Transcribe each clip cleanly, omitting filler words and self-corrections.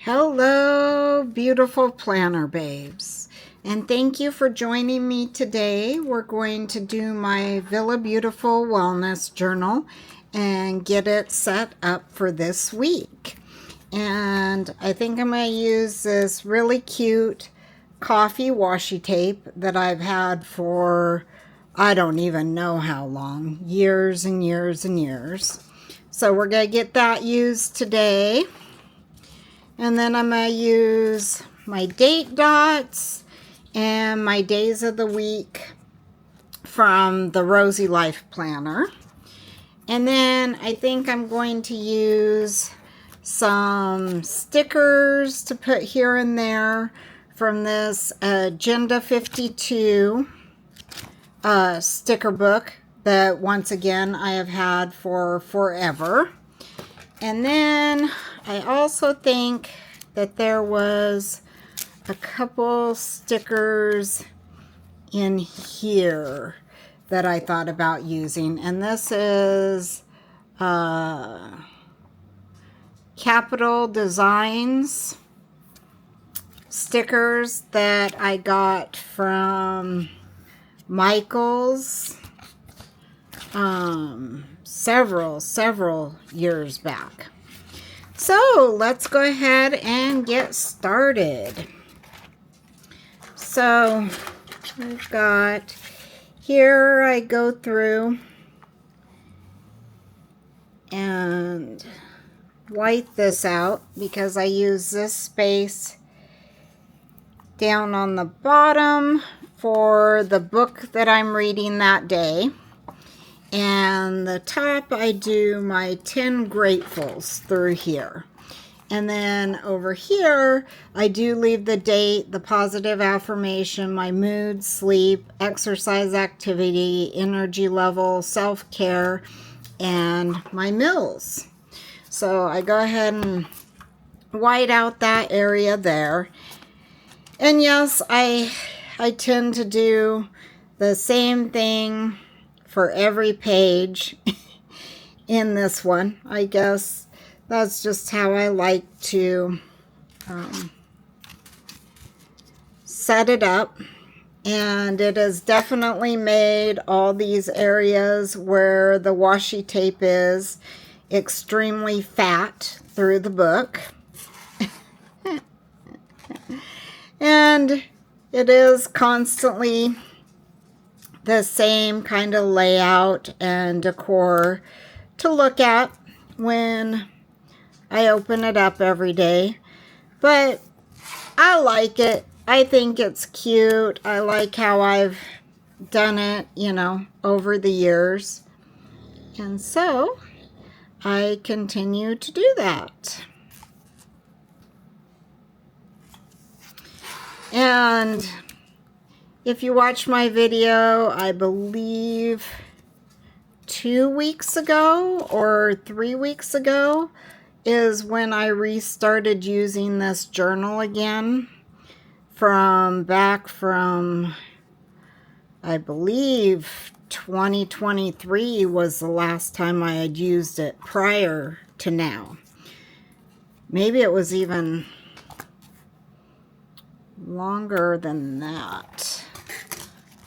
Hello, beautiful planner babes, and thank you for joining me today. We're going to do my Villa Beautiful Wellness Journal and get it set up for this week. And I think I'm going to use this really cute coffee washi tape that I've had for I don't even know how long, years and years and years. So we're going to get that used today. And then I'm going to use my date dots and my days of the week from the Rosy Life Planner. And then I think I'm going to use some stickers to put here and there from this Agenda 52 sticker book that once again I have had for forever. And then I also think that there was a couple stickers in here that I thought about using. And this is Capital Designs stickers that I got from Michaels several years back. So let's go ahead and get started. So I've got here, I go through and white this out because I use this space down on the bottom for the book that I'm reading that day. And the top, I do my 10 gratefuls through here. And then over here, I do leave the date, the positive affirmation, my mood, sleep, exercise activity, energy level, self-care, and my meals. So I go ahead and white out that area there. And yes, I tend to do the same thing for every page in this one. I guess that's just how I like to set it up. And it has definitely made all these areas where the washi tape is extremely fat through the book. And it is constantly the same kind of layout and decor to look at when I open it up every day. But I like it. I think it's cute. I like how I've done it, over the years. And so I continue to do that. And if you watch my video, I believe 2 weeks ago or 3 weeks ago is when I restarted using this journal again from I believe 2023 was the last time I had used it prior to now. Maybe it was even longer than that.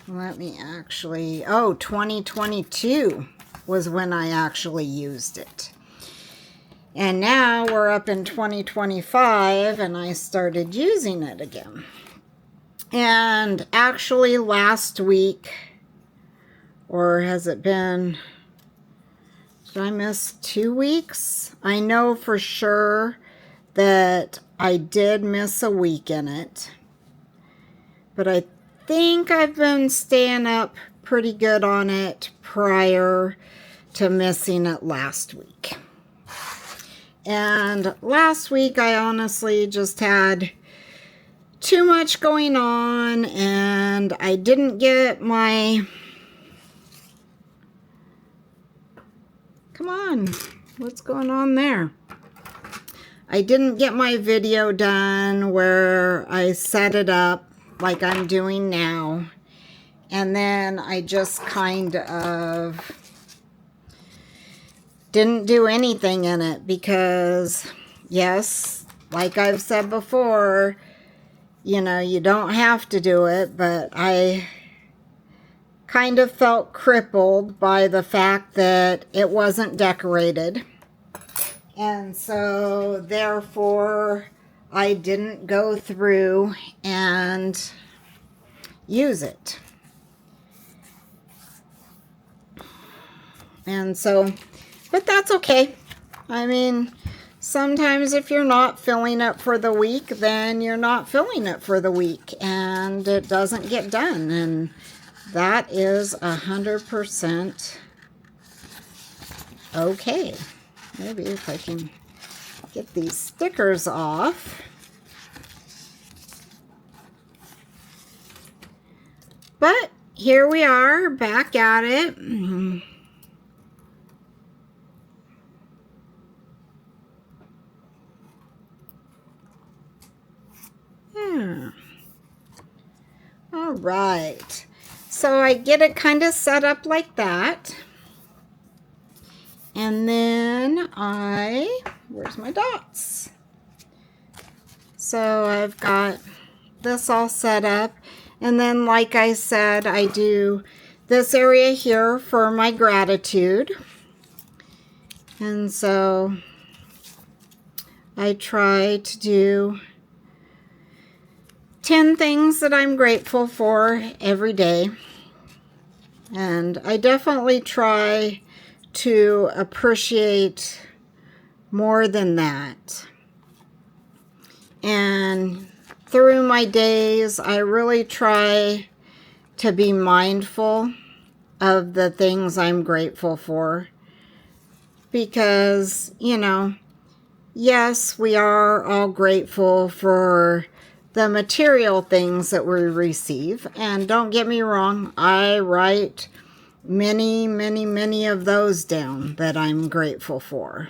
Let me actually, 2022 was when I actually used it. And now we're up in 2025 and I started using it again. And actually last week, or has it been, did I miss 2 weeks? I know for sure that I did miss a week in it. But I think I've been staying up pretty good on it prior to missing it last week. And last week I honestly just had too much going on and I didn't get my... Come on, what's going on there? I didn't get my video done where I set it up like I'm doing now. And then I just kind of didn't do anything in it because, yes, like I've said before, you know, you don't have to do it, but I kind of felt crippled by the fact that it wasn't decorated. And so therefore I didn't go through and use it. And so, but that's okay. I mean, sometimes if you're not filling it for the week, then you're not filling it for the week and it doesn't get done. And that is 100% okay. Maybe if I can get these stickers off. But here we are, back at it. Yeah. All right. So I get it kind of set up like that. And then where's my dots? So I've got this all set up. And then, like I said, I do this area here for my gratitude. And so I try to do 10 things that I'm grateful for every day. And I definitely try to appreciate more than that. And through my days, I really try to be mindful of the things I'm grateful for. Because, you know, yes, we are all grateful for the material things that we receive. And don't get me wrong, I write many, many, many of those down that I'm grateful for.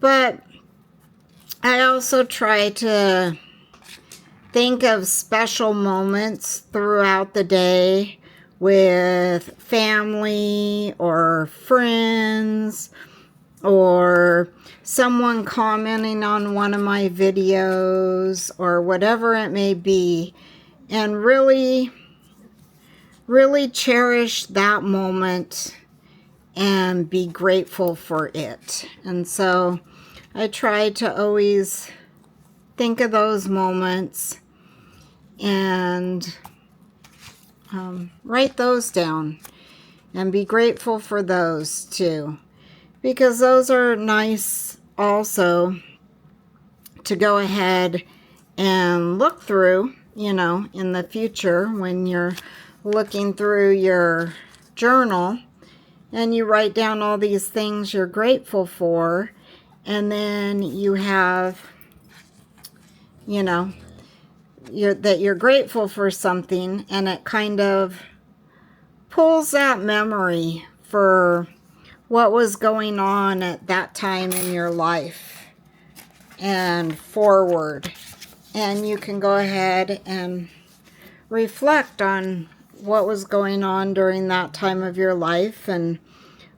But I also try to think of special moments throughout the day with family or friends or someone commenting on one of my videos or whatever it may be, and really cherish that moment and be grateful for it. And so I try to always think of those moments and write those down and be grateful for those too, because those are nice also to go ahead and look through, you know, in the future when you're looking through your journal and you write down all these things you're grateful for, and then you have, you know, that you're grateful for something, and it kind of pulls that memory for what was going on at that time in your life and forward. And you can go ahead and reflect on what was going on during that time of your life and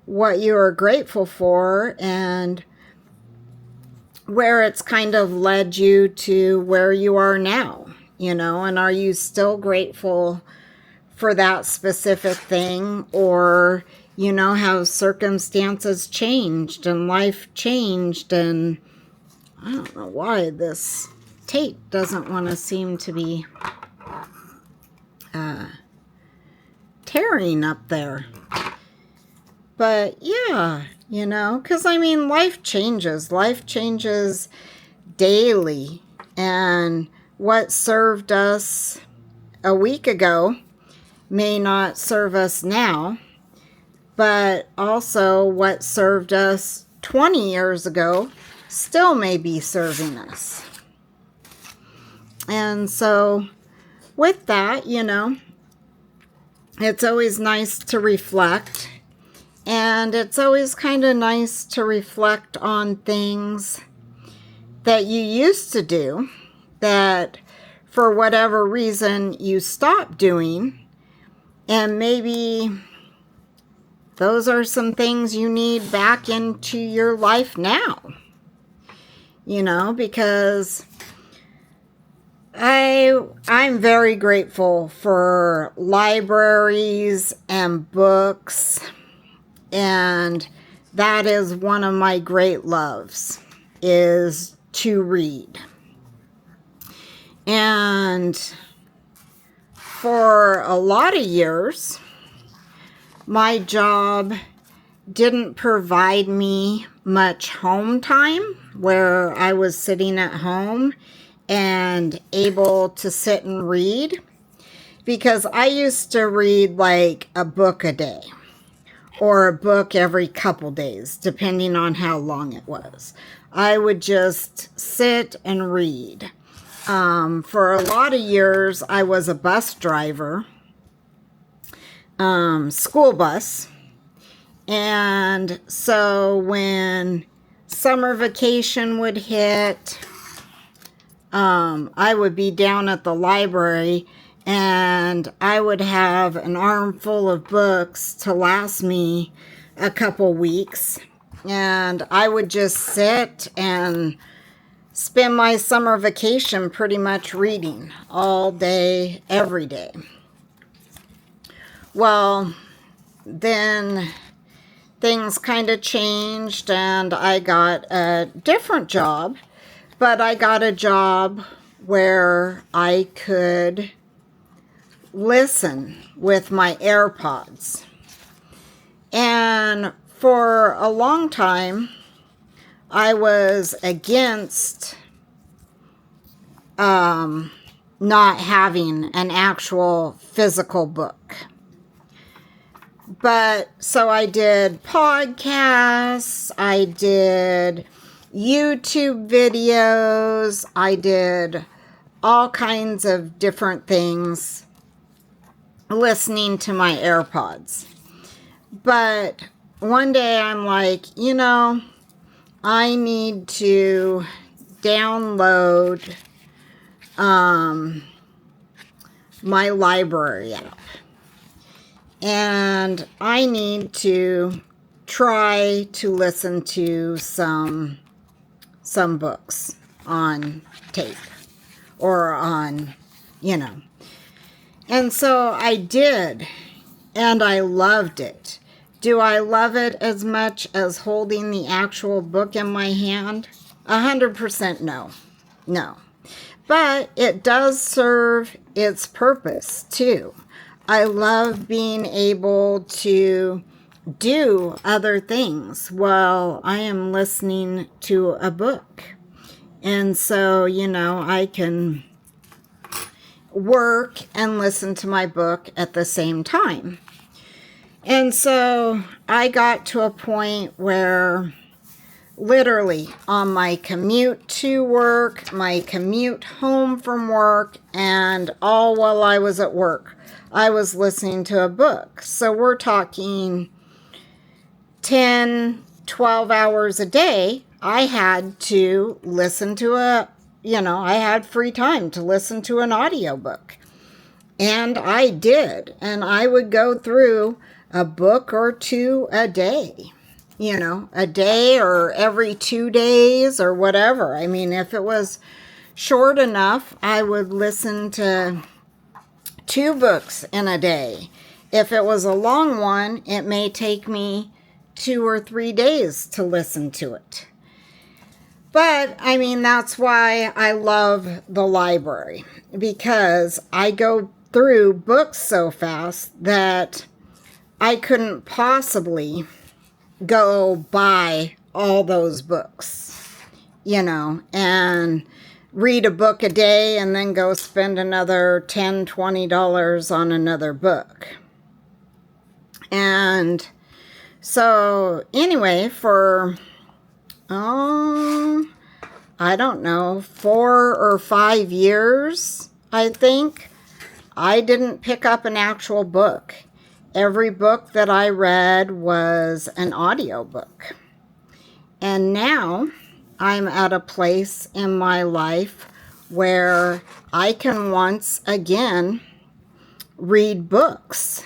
what you are grateful for and where it's kind of led you to where you are now, you know, and are you still grateful for that specific thing, or, you know, how circumstances changed and life changed, and I don't know why this tape doesn't want to seem to be tearing up there. But yeah, you know, because I mean, life changes daily, and what served us a week ago may not serve us now, but also what served us 20 years ago still may be serving us. And so with that, you know, it's always nice to reflect, and it's always kind of nice to reflect on things that you used to do that for whatever reason you stopped doing, and maybe those are some things you need back into your life now. because I'm very grateful for libraries and books, and that is one of my great loves, is to read. And for a lot of years, my job didn't provide me much home time where I was sitting at home and able to sit and read, because I used to read like a book a day or a book every couple days, depending on how long it was. I would just sit and read. For a lot of years, I was a bus driver, school bus. And so when summer vacation would hit, I would be down at the library and I would have an armful of books to last me a couple weeks. And I would just sit and spend my summer vacation pretty much reading all day, every day. Well, then things kind of changed and I got a different job, but I got a job where I could listen with my AirPods. And for a long time, I was against not having an actual physical book. But so I did podcasts, I did YouTube videos, I did all kinds of different things listening to my AirPods. But one day I'm like, I need to download my library app. And I need to try to listen to some books on tape or on, And so I did, and I loved it. Do I love it as much as holding the actual book in my hand? 100% no. No. But it does serve its purpose, too. I love being able to do other things while I am listening to a book. And so, I can work and listen to my book at the same time. And so I got to a point where literally on my commute to work, my commute home from work, and all while I was at work, I was listening to a book. So we're talking 10, 12 hours a day. I had to listen to I had free time to listen to an audiobook. And I did. And I would go through a book or two a day. A day or every 2 days or whatever. I mean, if it was short enough, I would listen to 2 books in a day. If it was a long one, it may take me 2 or 3 days to listen to it. But, that's why I love the library, because I go through books so fast that I couldn't possibly go buy all those books, and read a book a day and then go spend another $10, $20 on another book. And so anyway, for, I don't know, 4 or 5 years, I think, I didn't pick up an actual book. Every book that I read was an audiobook. And now I'm at a place in my life where I can once again read books.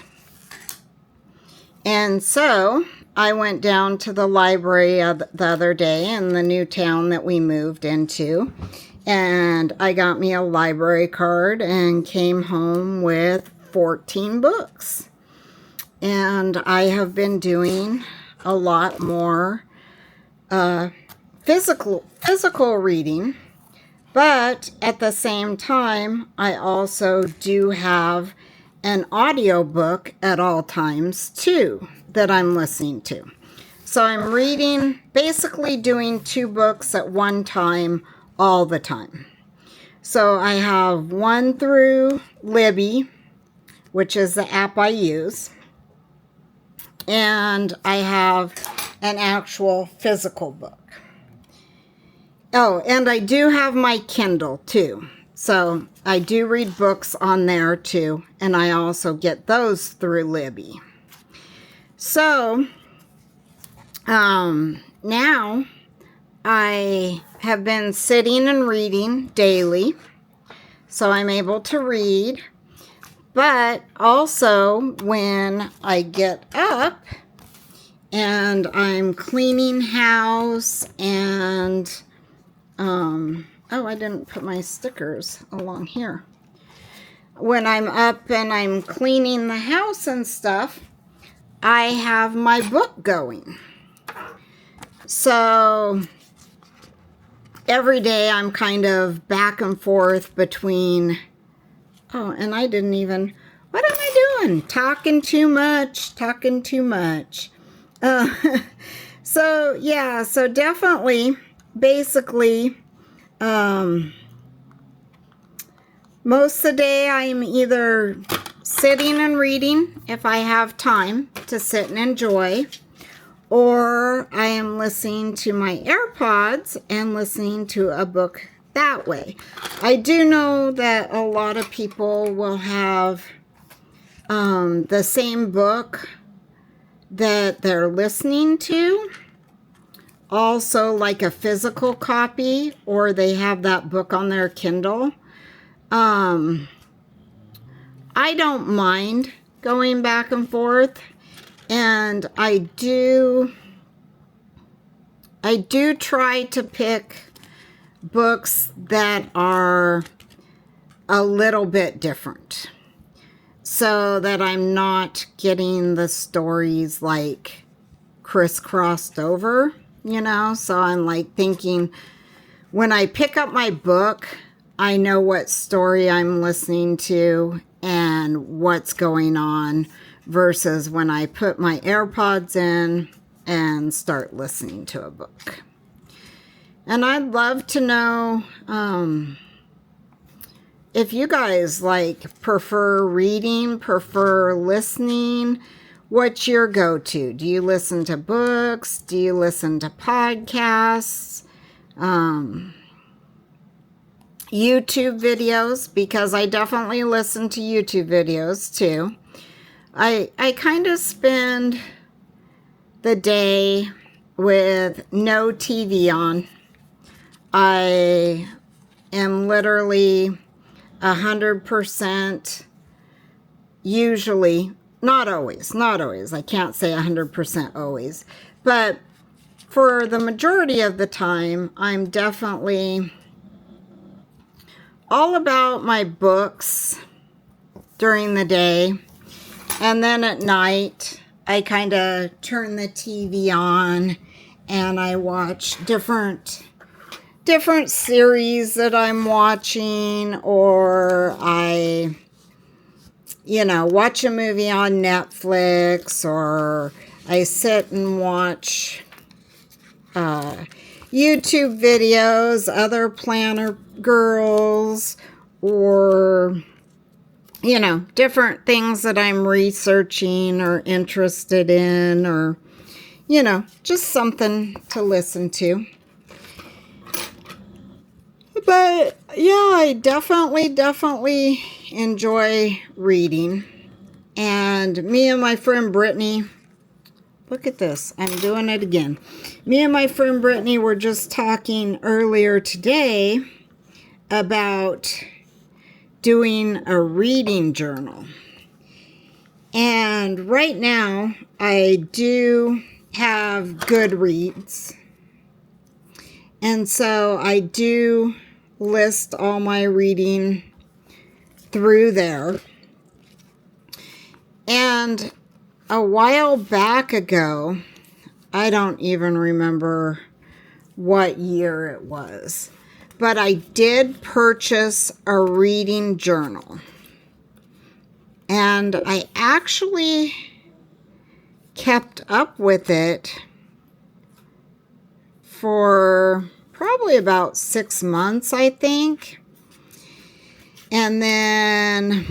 And so I went down to the library the other day in the new town that we moved into, and I got me a library card and came home with 14 books. And I have been doing a lot more physical reading, but at the same time, I also do have an audiobook at all times too that I'm listening to. So I'm reading, basically doing 2 books at one time all the time. So I have one through Libby, which is the app I use, and I have an actual physical book. Oh, and I do have my Kindle too. So I do read books on there too, and I also get those through Libby. So now I have been sitting and reading daily, so I'm able to read. But also when I get up and I'm cleaning house and oh, I didn't put my stickers along here. When I'm up and I'm cleaning the house and stuff, I have my book going. So every day I'm kind of back and forth between, oh, and I didn't even, what am I doing? Talking too much. So yeah, so definitely, basically, most of the day I'm either sitting and reading if I have time to sit and enjoy, or I am listening to my AirPods and listening to a book that way. I do know that a lot of people will have the same book that they're listening to, also like a physical copy, or they have that book on their Kindle. I don't mind going back and forth, and I do try to pick books that are a little bit different, so that I'm not getting the stories like crisscrossed over, so I'm like thinking, when I pick up my book, I know what story I'm listening to and what's going on, versus when I put my AirPods in and start listening to a book. And I'd love to know if you guys prefer reading, prefer listening. What's your go-to? Do you listen to books? Do you listen to podcasts? YouTube videos? Because I definitely listen to YouTube videos too. I kind of spend the day with no TV on. I am literally 100%, usually, not always, I can't say 100% always, but for the majority of the time, I'm definitely all about my books during the day, and then at night, I kind of turn the TV on and I watch different series that I'm watching, or I, watch a movie on Netflix, or I sit and watch YouTube videos, other planner girls, or, different things that I'm researching or interested in, or, just something to listen to. But yeah, I definitely enjoy reading. And me and my friend Brittany, look at this, I'm doing it again. Me and my friend Brittany were just talking earlier today about doing a reading journal. And right now I do have Goodreads. And so I do list all my reading through there. And a while back ago, I don't even remember what year it was, but I did purchase a reading journal. And I actually kept up with it for probably about 6 months, I think. And then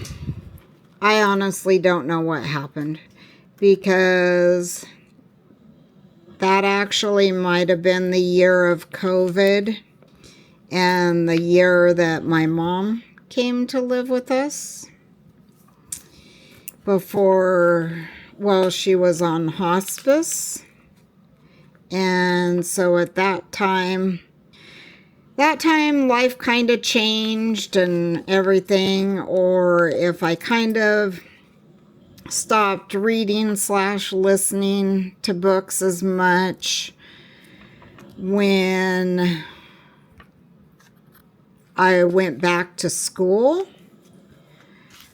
I honestly don't know what happened, because that actually might have been the year of COVID and the year that my mom came to live with us before, well, she was on hospice. And so at that time life kind of changed and everything, or if I kind of stopped reading / listening to books as much when I went back to school.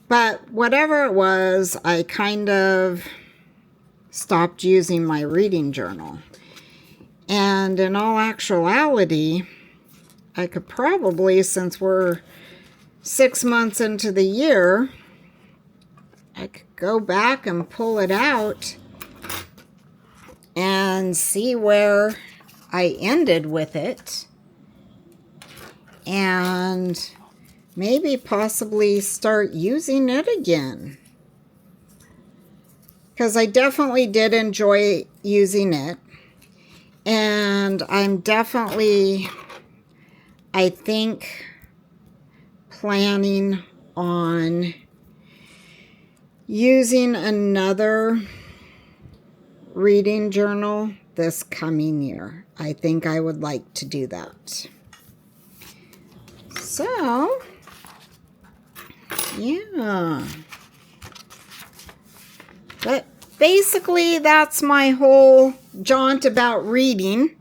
But whatever it was, I kind of stopped using my reading journal. And in all actuality, I could probably, since we're 6 months into the year, I could go back and pull it out and see where I ended with it. And maybe possibly start using it again. Because I definitely did enjoy using it. And I'm definitely, I think, planning on using another reading journal this coming year. I think I would like to do that. So, yeah. But basically, that's my whole jaunt about reading.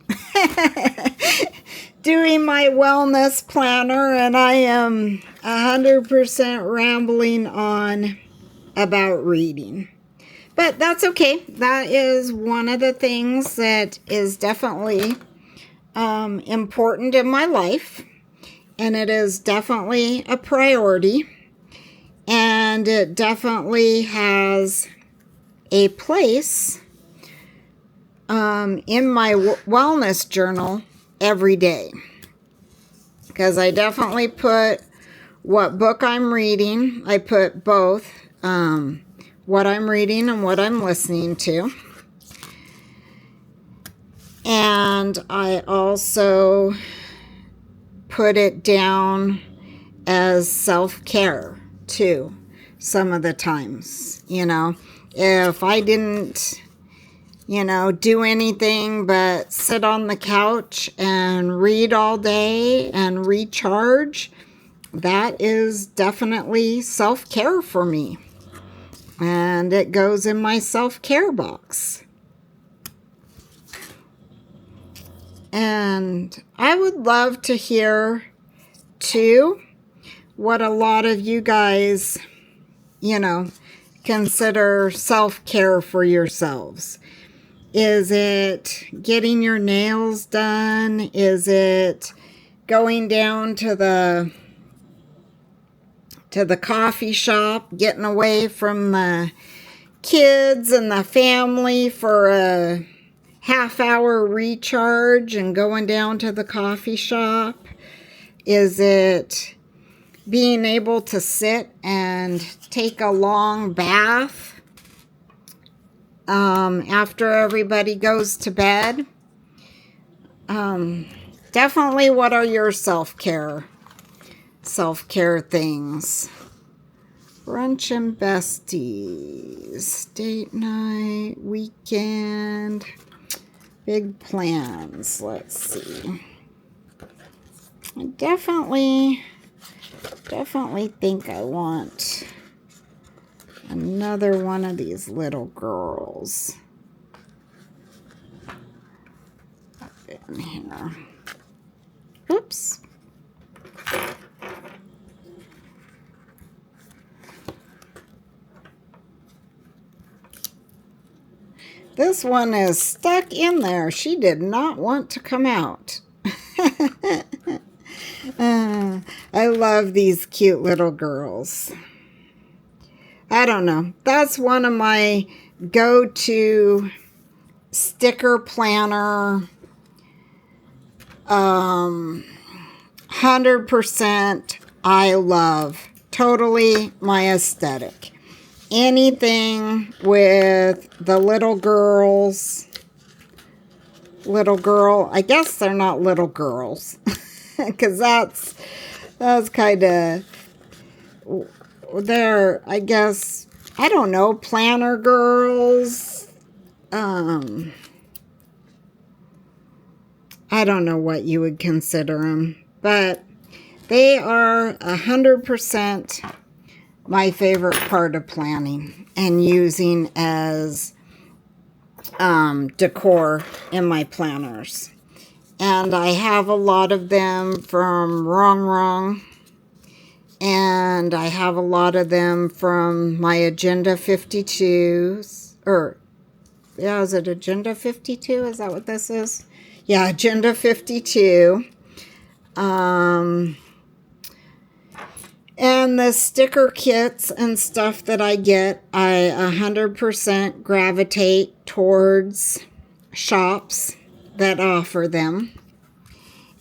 Doing my wellness planner, and I am 100% rambling on about reading. But that's okay. That is one of the things that is definitely important in my life. And it is definitely a priority. And it definitely has a place in my wellness journal every day. Because I definitely put what book I'm reading. I put both what I'm reading and what I'm listening to. And I also put it down as self-care too, some of the times. If I didn't do anything but sit on the couch and read all day and recharge, that is definitely self-care for me. And it goes in my self-care box. And I would love to hear, too, what a lot of you guys, consider self-care for yourselves. Is it getting your nails done? Is it going down to the coffee shop, getting away from the kids and the family for a half-hour recharge and going down to the coffee shop? Is it being able to sit and take a long bath after everybody goes to bed? Definitely, what are your self-care things? Brunch and besties, date night, weekend, big plans. Let's see. I definitely think I want another one of these little girls. on here. Oops. This one is stuck in there. She did not want to come out. I love these cute little girls. I don't know. That's one of my go-to sticker planner. 100% I love. Totally my aesthetic. Anything with the little girls. Little girl. I guess they're not little girls. Because that's kind of, they're, I guess, I don't know, planner girls. I don't know what you would consider them, but they are 100% my favorite part of planning and using as decor in my planners. And I have a lot of them from Wrong Wrong. And I have a lot of them from my Agenda 52s. Or, yeah, is it Agenda 52? Is that what this is? Yeah, Agenda 52. And the sticker kits and stuff that I get, I 100% gravitate towards shops that offer them.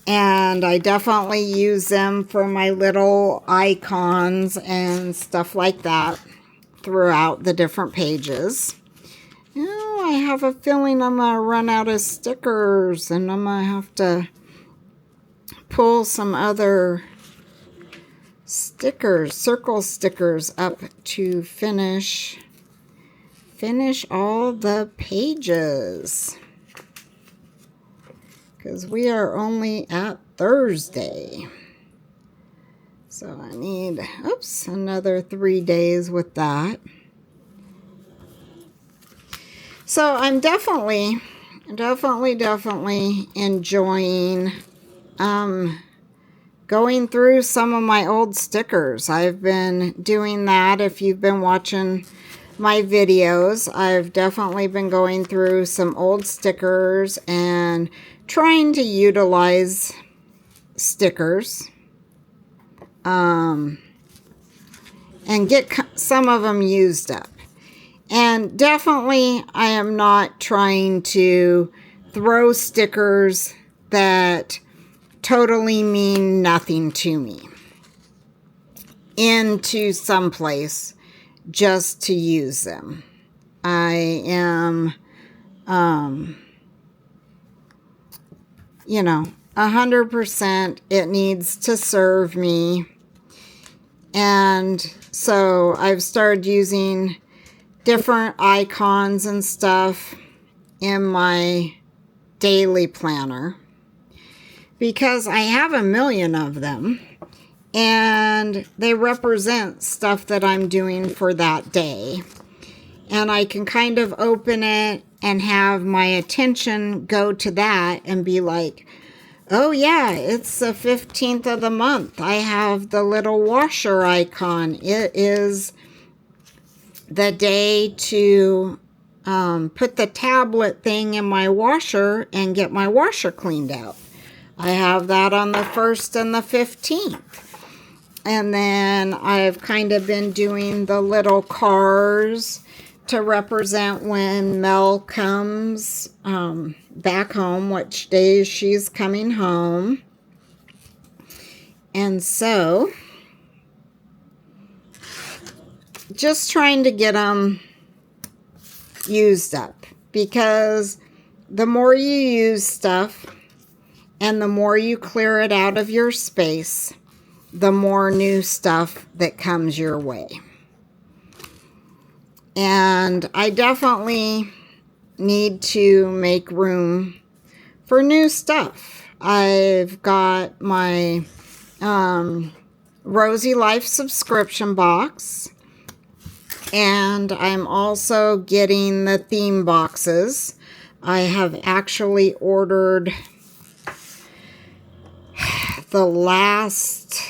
And I definitely use them for my little icons and stuff like that throughout the different pages. Oh, I have a feeling I'm going to run out of stickers and I'm going to have to pull some other stickers, circle stickers up to finish all the pages. Because we are only at Thursday. So I need, oops, another 3 days with that. So I'm definitely enjoying going through some of my old stickers. I've been doing that. If you've been watching my videos, I've definitely been going through some old stickers and trying to utilize stickers and get some of them used up. And definitely I am not trying to throw stickers that totally mean nothing to me into someplace just to use them. I am, 100% it needs to serve me. And so I've started using different icons and stuff in my daily planner because I have a million of them and they represent stuff that I'm doing for that day. And I can kind of open it and have my attention go to that and be like, oh yeah, it's the 15th of the month. I have the little washer icon. It is the day to put the tablet thing in my washer and get my washer cleaned out. I have that on the 1st and the 15th. And then I've kind of been doing the little cars to represent when Mel comes back home, which days she's coming home. And so, just trying to get them used up, because the more you use stuff and the more you clear it out of your space, the more new stuff that comes your way. And I definitely need to make room for new stuff. I've got my Rosy Life subscription box. And I'm also getting the theme boxes. I have actually ordered the last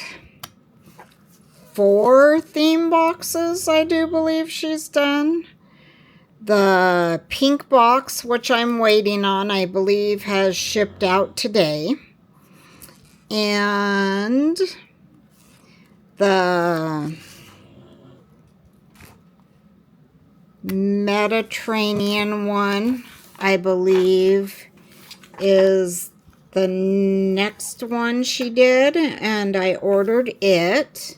4 theme boxes, I do believe she's done. The pink box, which I'm waiting on, I believe has shipped out today. And the Mediterranean one, I believe, is the next one she did, and I ordered it.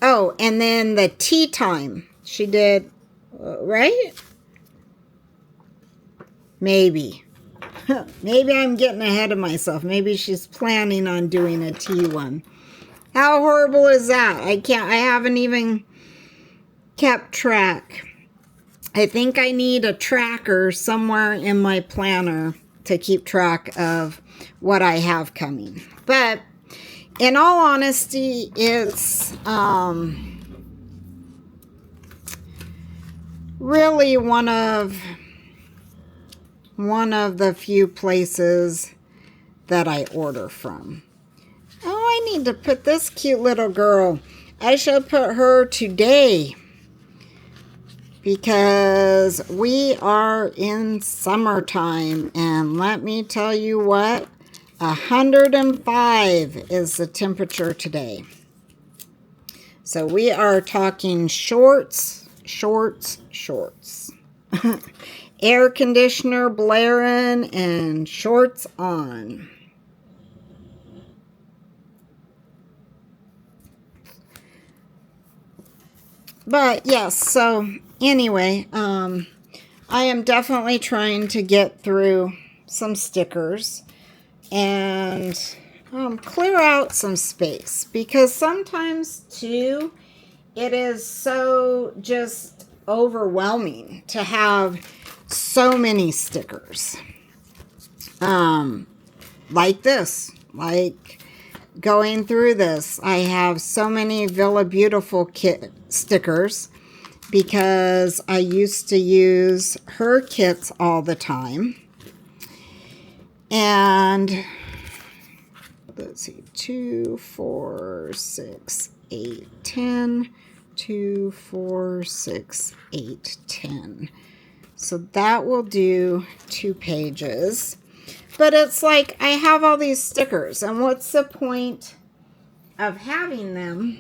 Oh, and then the tea time she did, right? Maybe. Maybe I'm getting ahead of myself. Maybe she's planning on doing a tea one. How horrible is that? I haven't even kept track. I think I need a tracker somewhere in my planner to keep track of what I have coming. But in all honesty, it's really one of the few places that I order from. Oh, I need to put this cute little girl. I shall put her today because we are in summertime, and let me tell you what, 105 is the temperature today. So we are talking shorts, shorts, shorts. Air conditioner blaring and shorts on. But yes, so anyway, I am definitely trying to get through some stickers and clear out some space, because sometimes too it is so just overwhelming to have so many stickers. Like this, like going through this, I have so many Villa Beautiful kit stickers because I used to use her kits all the time. And let's see, 2, 4, 6, 8, 10. 2, 4, 6, 8, 10. So that will do 2 pages. But it's like I have all these stickers, and what's the point of having them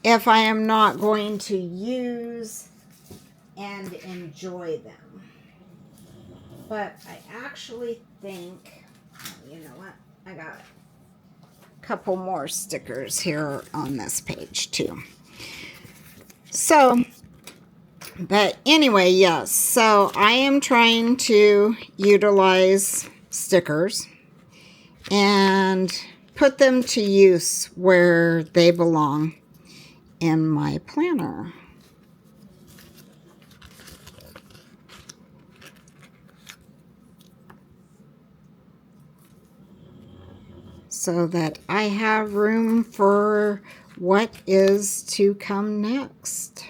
if I am not going to use and enjoy them? But I actually think, you know what, I got a couple more stickers here on this page too. So, but anyway, yes, so I am trying to utilize stickers and put them to use where they belong in my planner. So that I have room for what is to come next.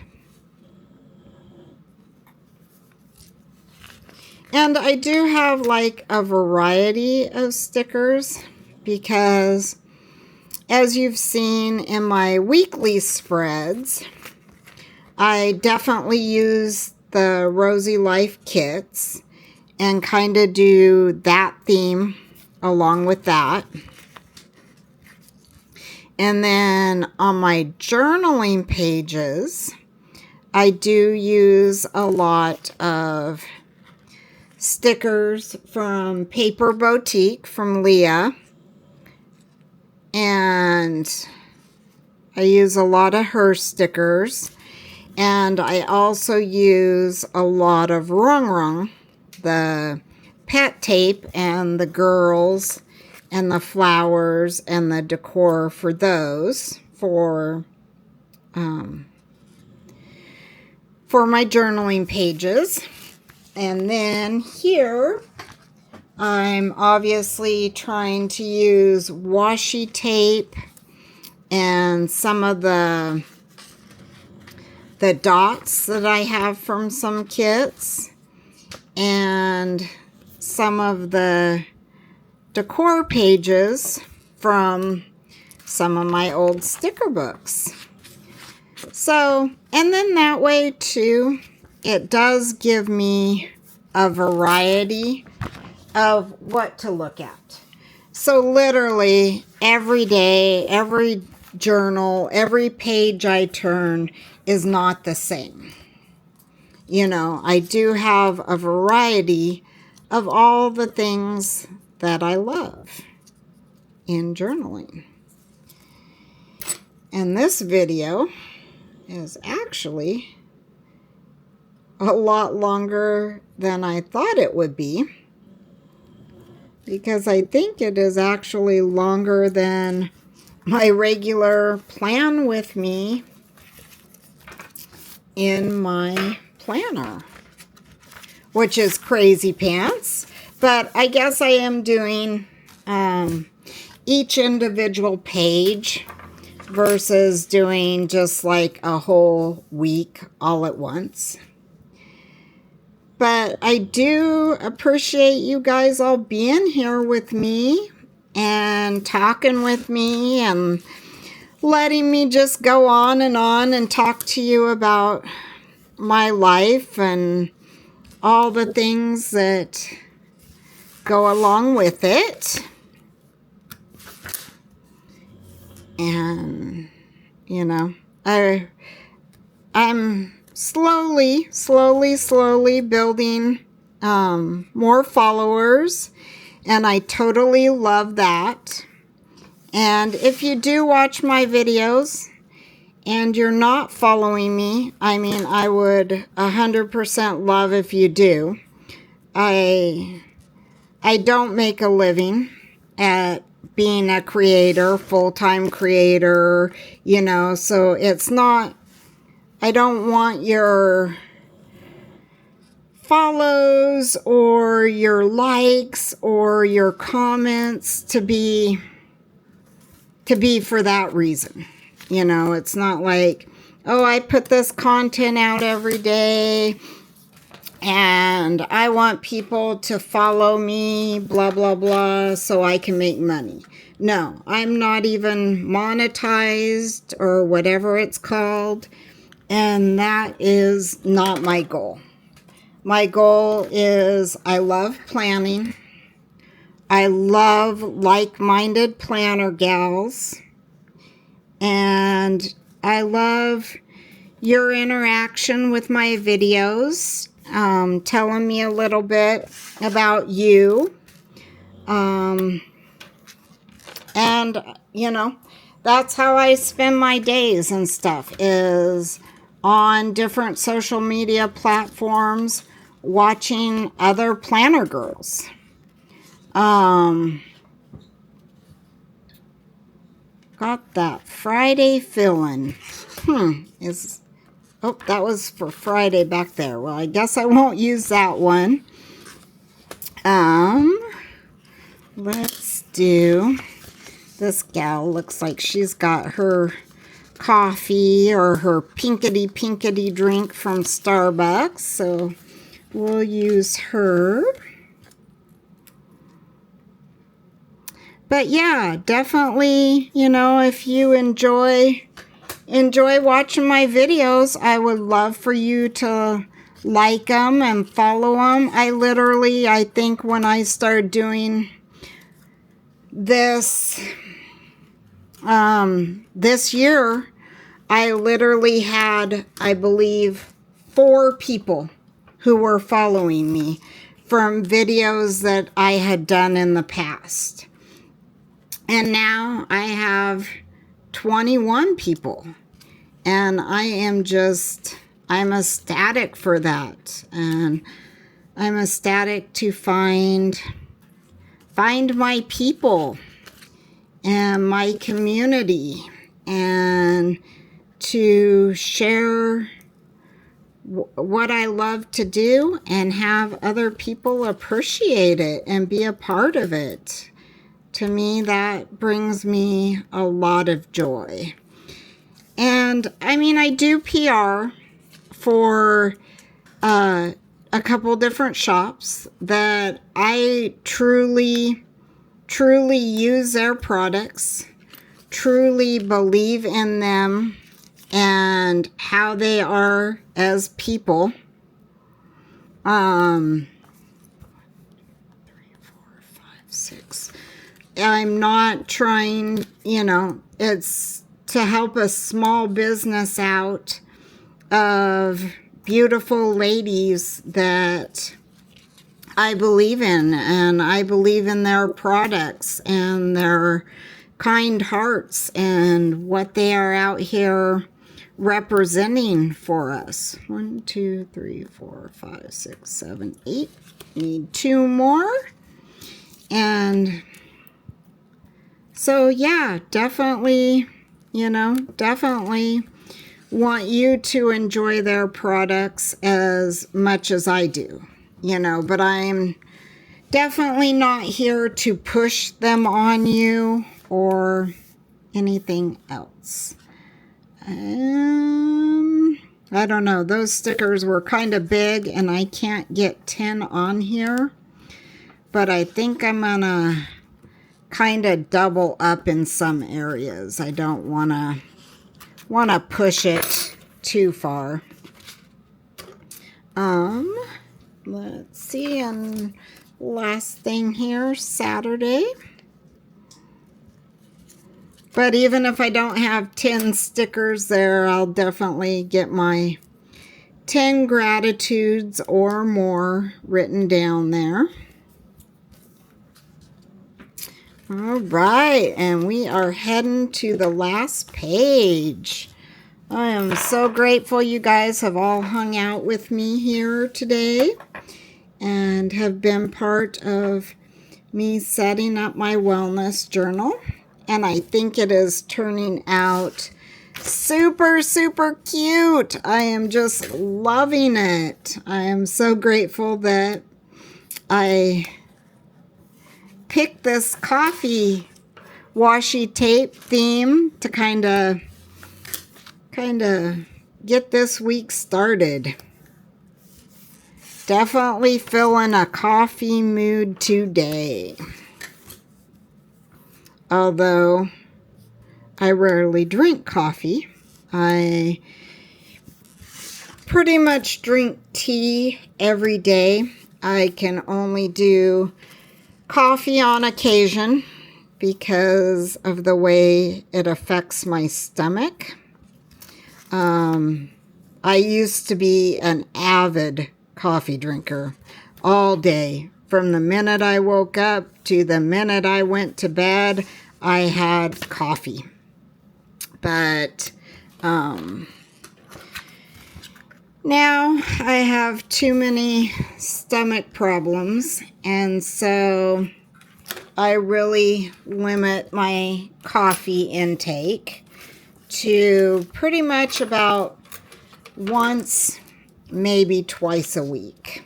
And I do have like a variety of stickers because, as you've seen in my weekly spreads, I definitely use the Rosy Life kits and kind of do that theme along with that. And then on my journaling pages, I do use a lot of stickers from Paper Boutique from Leah. And I use a lot of her stickers. And I also use a lot of Rung Rung, the pet tape, and the girls and the flowers and the decor for those for my journaling pages. And then here I'm obviously trying to use washi tape and some of the dots that I have from some kits and some of the decor pages from some of my old sticker books. So, and then that way too, it does give me a variety of what to look at. So literally every day, every journal, every page I turn is not the same. You know, I do have a variety of all the things that I love in journaling. And this video is actually a lot longer than I thought it would be, because I think it is actually longer than my regular plan with me in my planner, which is crazy pants. But I guess I am doing each individual page versus doing just like a whole week all at once. But I do appreciate you guys all being here with me and talking with me and letting me just go on and talk to you about my life and all the things that go along with it. And, you know, I'm slowly building more followers, and I totally love that. And if you do watch my videos and you're not following me, I mean, I would 100% love if you do. I don't make a living at being a creator, full-time creator, you know, so it's not, I don't want your follows or your likes or your comments to be for that reason. You know, it's not like, oh, I put this content out every day and I want people to follow me, blah, blah, blah, so I can make money. No, I'm not even monetized or whatever it's called. And that is not my goal. My goal is, I love planning. I love like-minded planner gals. And I love your interaction with my videos, telling me a little bit about you. And, you know, that's how I spend my days and stuff, is on different social media platforms watching other planner girls. Got that Friday feeling. Oh, that was for Friday back there. Well, I guess I won't use that one. Let's do, this gal looks like she's got her coffee or her pinkety drink from Starbucks, so we'll use her. But yeah, definitely, you know, if you enjoy watching my videos, I would love for you to like them and follow them. I think when I started doing this this year, I literally had, I believe, 4 people who were following me from videos that I had done in the past. And now I have 21 people. And I'm ecstatic for that. And I'm ecstatic to find my people and my community, and to share what I love to do and have other people appreciate it and be a part of it. To me, that brings me a lot of joy. And I mean, I do PR for a couple different shops that I truly use their products truly believe in them and how they are as people. 3, 4, 5, 6. I'm not trying, it's to help a small business out of beautiful ladies that I believe in, and I believe in their products and their kind hearts and what they are out here representing for us. 1, 2, 3, 4, 5, 6, 7, 8. Need 2 more. And so, yeah, definitely, definitely want you to enjoy their products as much as I do, but I'm definitely not here to push them on you or anything else. I don't know. Those stickers were kind of big and I can't get 10 on here, but I think I'm gonna kind of double up in some areas. I don't want to push it too far. Let's see, and last thing here, Saturday. But even if I don't have 10 stickers there, I'll definitely get my 10 gratitudes or more written down there. All right, and we are heading to the last page. I am so grateful you guys have all hung out with me here today and have been part of me setting up my wellness journal. And I think it is turning out super, super cute. I am just loving it. I am so grateful that I picked this coffee washi tape theme to kind of get this week started. Definitely feeling a coffee mood today. Although I rarely drink coffee, I pretty much drink tea every day. I can only do coffee on occasion because of the way it affects my stomach. I used to be an avid coffee drinker all day. From the minute I woke up to the minute I went to bed, I had coffee. But now I have too many stomach problems, and so I really limit my coffee intake to pretty much about once, maybe twice a week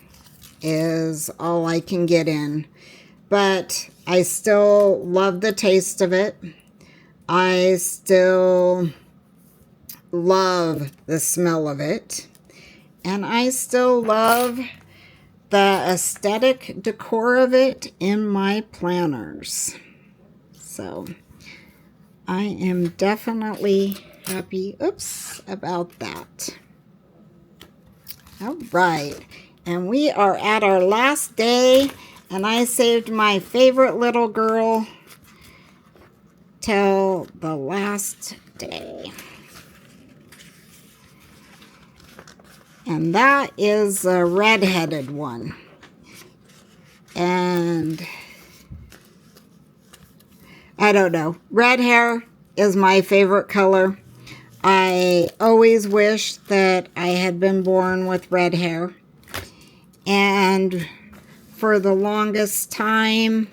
is all I can get in. But I still love the taste of it. I still love the smell of it. And I still love the aesthetic decor of it in my planners. So I am definitely happy, about that. All right, and we are at our last day, and I saved my favorite little girl till the last day. And that is a red-headed one. And I don't know. Red hair is my favorite color. I always wish that I had been born with red hair. And for the longest time,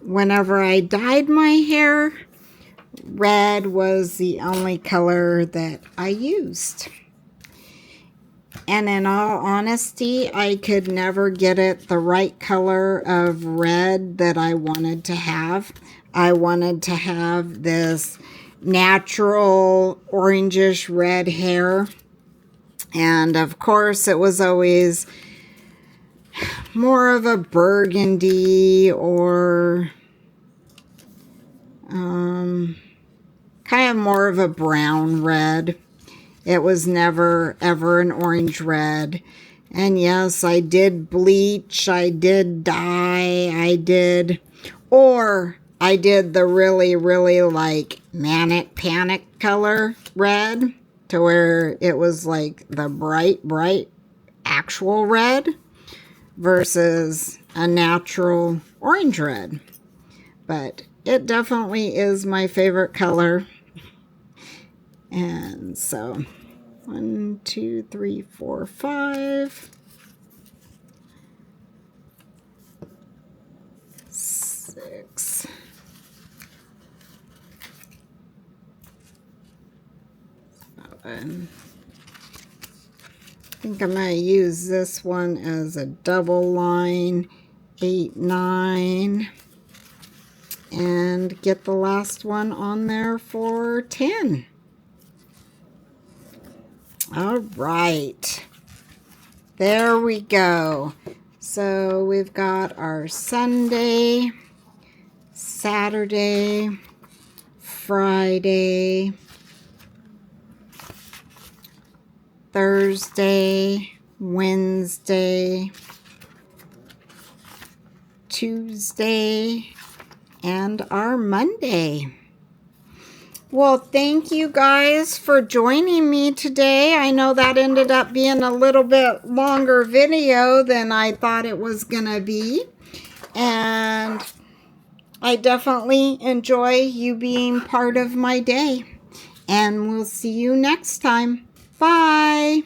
whenever I dyed my hair, red was the only color that I used. And in all honesty, I could never get it the right color of red that I wanted to have. I wanted to have this natural orangish red hair. And of course, it was always more of a burgundy or Kind of more of a brown red. It was never ever an orange red. And yes, I did bleach, I did dye, I did the really, really like manic panic color red, to where it was like the bright, bright actual red versus a natural orange red. But it definitely is my favorite color. And so 1, 2, 3, 4, 5, 6, 7. I think I'm going to use this one as a double line. 8, 9. And get the last one on there for 10. All right. There we go. So we've got our Sunday, Saturday, Friday, Thursday, Wednesday, Tuesday, and our Monday. Well, thank you guys for joining me today. I know that ended up being a little bit longer video than I thought it was going to be. And I definitely enjoy you being part of my day. And we'll see you next time. Bye.